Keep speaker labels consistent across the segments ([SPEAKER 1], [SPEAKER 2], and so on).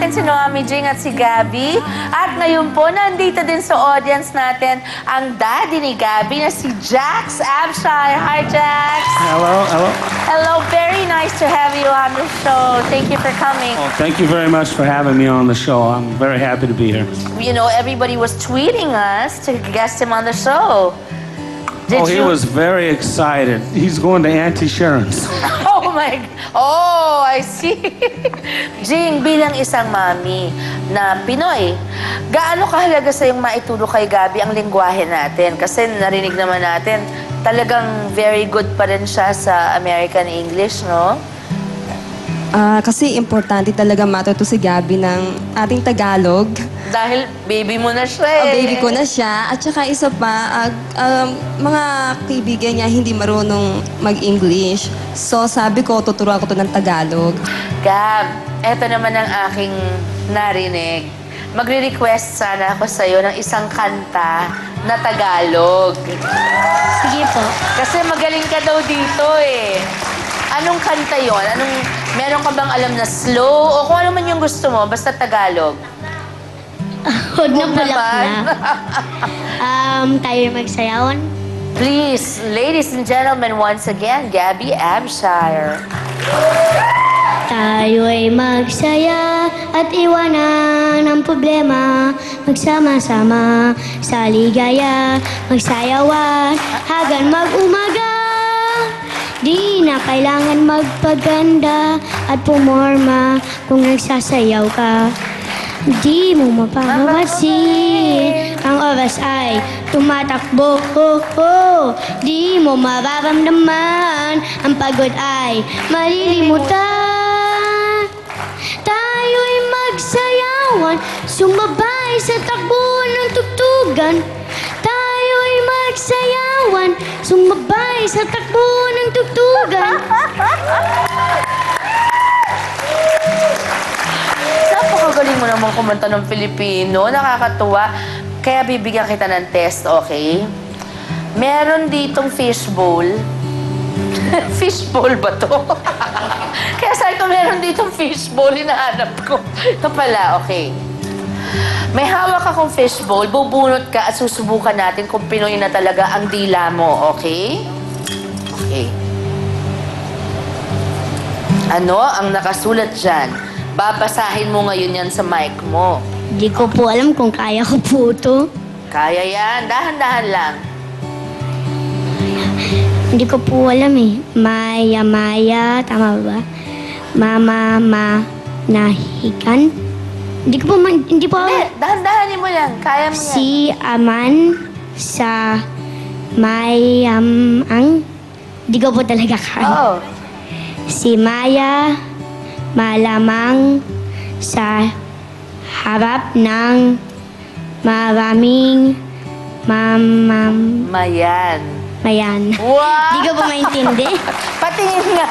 [SPEAKER 1] natin si Mami Jing at si Gabby. At ngayon po, nandito din sa audience natin ang daddy ni Gabby na si Jax Abshire. Hi, Jax.
[SPEAKER 2] Hello, hello.
[SPEAKER 1] Hello, very nice to have you on the show. Thank you for coming.
[SPEAKER 2] Oh, thank you very much for having me on the show. I'm very happy to be here.
[SPEAKER 1] You know, everybody was tweeting us to guest him on the show.
[SPEAKER 2] He was very excited. He's going to Auntie Sharon's.
[SPEAKER 1] Oh my... Oh, I see. Jing, bilang isang mami na Pinoy, gaano kahalaga sa yung maituro kay Gabby ang lingwahe natin? Kasi narinig naman natin, talagang very good pa rin siya sa American English, no?
[SPEAKER 3] Kasi importante talaga matuto si Gabby ng ating Tagalog.
[SPEAKER 1] Dahil baby mo na siya eh.
[SPEAKER 3] Baby ko na siya. At saka isa pa, mga kaibigan niya hindi marunong mag-English. So sabi ko, tuturuan ko to ng Tagalog.
[SPEAKER 1] Gab, eto naman ang aking narinig. Magre-request sana ako sa'yo ng isang kanta na Tagalog.
[SPEAKER 4] Sige po.
[SPEAKER 1] Kasi magaling ka daw dito eh. Anong kanta yon? Meron ka bang alam na slow? O kung ano man yung gusto mo, basta Tagalog.
[SPEAKER 4] Huwag na
[SPEAKER 1] Huwag
[SPEAKER 4] bulak
[SPEAKER 1] naman.
[SPEAKER 4] na. Tayo magsayawan.
[SPEAKER 1] Please, ladies and gentlemen, once again, Gabby Abshire.
[SPEAKER 4] Tayo'y magsaya at iwanan ang problema. Magsama-sama sa ligaya, magsayawan hanggang mag-umaga. Di na kailangan magpaganda at pumorma kung nagsasayaw ka. Di mo mapapansin, ang oras ay tumatakbo. Di mo mararamdaman, ang pagod ay malilimutan. Tayo'y magsayawan, sumabay sa takbo ng tugtugan. Tayo'y magsayawan, sumabay sa takbo ng tugtugan.
[SPEAKER 1] Napakagaling mo naman kumanta ng Filipino. Nakakatuwa. Kaya bibigyan kita ng test, okay? Meron ditong fishbowl. Fishbowl ba to? Kaya sabi ko, meron ditong fishbowl. Hinahanap ko. Ito pala, okay. May hawak akong fishbowl, bubunot ka at susubukan natin kung Pinoy na talaga ang dila mo, okay? Okay. Ano ang nakasulat dyan? Babasahin mo ngayon yan sa mic mo.
[SPEAKER 4] Di ko po alam kung kaya ko po ito.
[SPEAKER 1] Kaya yan. Dahan-dahan lang.
[SPEAKER 4] Hindi ko po alam eh. Maya, tama ba? Nahikan? Hindi ko po, hindi po
[SPEAKER 1] Hindi, dahan-dahanin mo lang. Kaya mo yan.
[SPEAKER 4] Si Aman sa Mayamang. Hindi ko po talaga kaya.
[SPEAKER 1] Oo.
[SPEAKER 4] Si Maya malamang sa harap ng maraming
[SPEAKER 1] Mayan.
[SPEAKER 4] mayan.
[SPEAKER 1] Wow!
[SPEAKER 4] Hindi ko po maintindihan.
[SPEAKER 1] Patingin nga.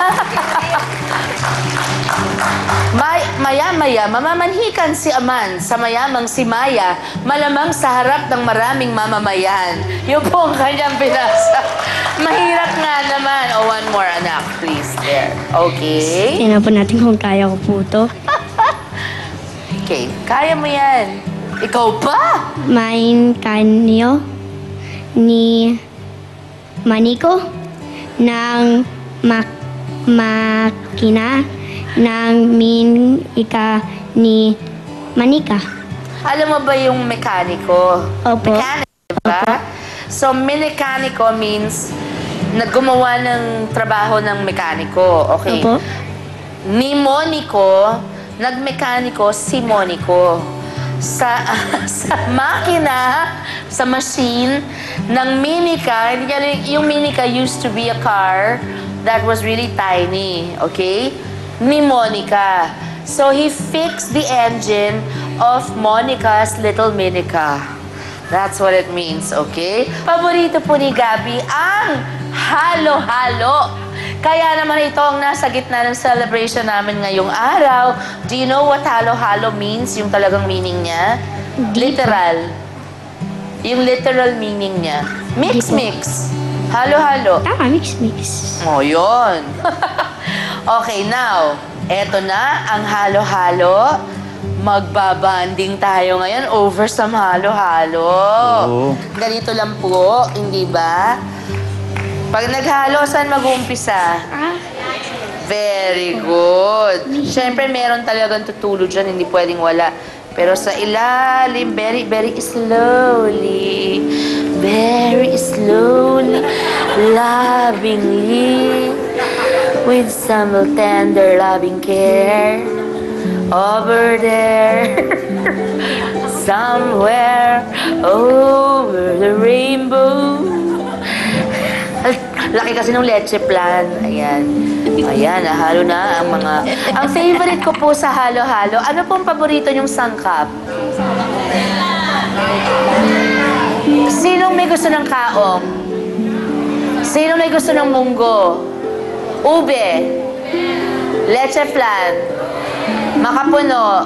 [SPEAKER 1] Maya-maya, mamamanhikan si Aman sa mayamang si Maya, malamang sa harap ng maraming mamamayan. Yun po ang kanyang binasa. Mahirap nga naman. Oh, one more, anak, please. There. Okay?
[SPEAKER 4] Tingnan po natin kung kaya ko po ito.
[SPEAKER 1] Okay, kaya mo yan. Ikaw pa?
[SPEAKER 4] Main kanyo ni Maniko ng makina ng minika ni Manika.
[SPEAKER 1] Alam mo ba yung mekaniko?
[SPEAKER 4] Opo.
[SPEAKER 1] Mekaniko, diba? So, mekaniko means naggumawa ng trabaho ng mekaniko. Okay.
[SPEAKER 4] Opo.
[SPEAKER 1] Ni Monico, nagmekaniko si Monico. Sa makina, sa machine ng minika, yung minika used to be a car that was really tiny, okay? Ni Monica. So he fixed the engine of Monica's little minika. That's what it means, okay? Paborito po ni Gabby ang halo-halo. Kaya naman ito ang nasa gitna ng celebration namin ngayong araw. Do you know what halo-halo means? Yung talagang meaning niya? Literal. Yung literal meaning niya. Mix-mix. Halo-halo.
[SPEAKER 4] Tama, mix.
[SPEAKER 1] Oh, yun. Okay, now, eto na ang halo-halo. magbabanding tayo ngayon over sa halo-halo.
[SPEAKER 2] Oo.
[SPEAKER 1] Ganito lang po, hindi ba? Pag naghalo, saan mag-uumpisa? Very good. Siyempre, meron talagang tutulo dyan, hindi pwedeng wala. Pero sa ilalim, very, very slowly, lovingly, with some tender loving care, over there, somewhere over the rainbow. Laki kasi ng leche plan. Ayan. Ayan, nahalo na ang mga... Ang favorite ko po sa halo-halo, ano pong paborito niyong sangkap? Sinong may gusto ng kaong? Sinong may gusto ng munggo? Ube? Leche flan? Makapuno?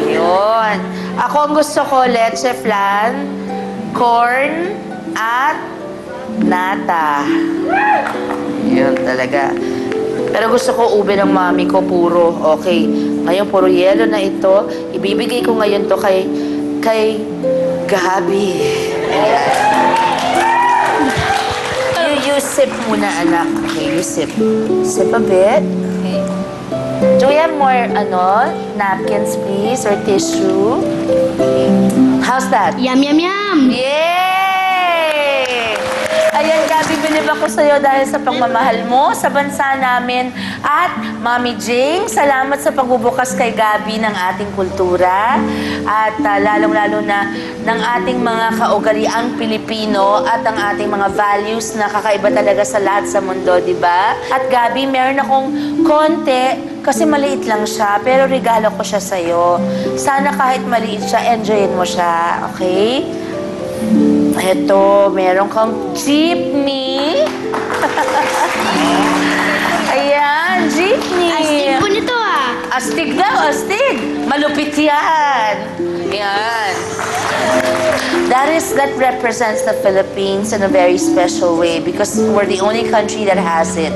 [SPEAKER 1] Yun. Ako ang gusto ko, leche flan, corn, at nata. Yun talaga. Pero gusto ko ube ng mami ko, puro. Okay. Ngayon, puro yelo na ito. Ibibigay ko ngayon to kay Gabi. You sip muna, anak. Okay, you sip. Sip a bit. Okay. Do we have more, napkins, please? Or tissue? Okay. How's that?
[SPEAKER 4] Yum, yum, yum!
[SPEAKER 1] Yay! Ayan, Gabi, bilib ako sa'yo dahil sa pagmamahal mo sa bansa namin. At, Mami Jing, salamat sa pagbubukas kay Gabi ng ating kultura. At lalong-lalo na ng ating mga kaugaliang Pilipino at ang ating mga values na kakaiba talaga sa lahat sa mundo, di ba? At Gabi, meron akong konti kasi maliit lang siya, pero regalo ko siya sa'yo. Sana kahit maliit siya, enjoyin mo siya, okay? Ito, meron kang jeepney. Ayan, jeepney.
[SPEAKER 4] Astig po nito ah!
[SPEAKER 1] Astig daw, astig. Malupit yan. Yan. That represents the Philippines in a very special way because we're the only country that has it.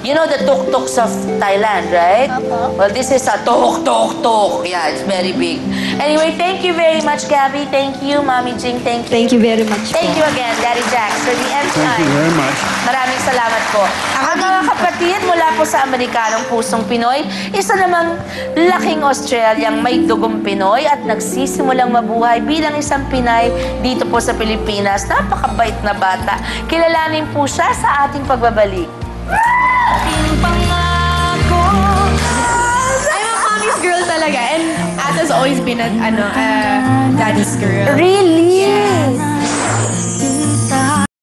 [SPEAKER 1] You know the tuk-tuks of Thailand, right? Well, this is a tuk-tuk-tuk. Yeah, it's very big. Anyway, thank you very much, Gabby. Thank you, Mami Jing. Thank you.
[SPEAKER 3] Thank you very much
[SPEAKER 1] Thank
[SPEAKER 3] po.
[SPEAKER 1] you again, Daddy Jack, for the end
[SPEAKER 2] Thank
[SPEAKER 1] time.
[SPEAKER 2] you very much.
[SPEAKER 1] Maraming salamat po. Ang mga kapatid mula po sa Amerikanong Pusong Pinoy, isa namang laking Australiang may dugong Pinoy at nagsisimulang mabuhay bilang isang Pinay dito po sa Pilipinas. Napakabait na bata. Kilalanin po siya sa ating pagbabalik.
[SPEAKER 5] I'm a mommy's girl talaga, and Ate has always been a daddy's girl.
[SPEAKER 1] Really?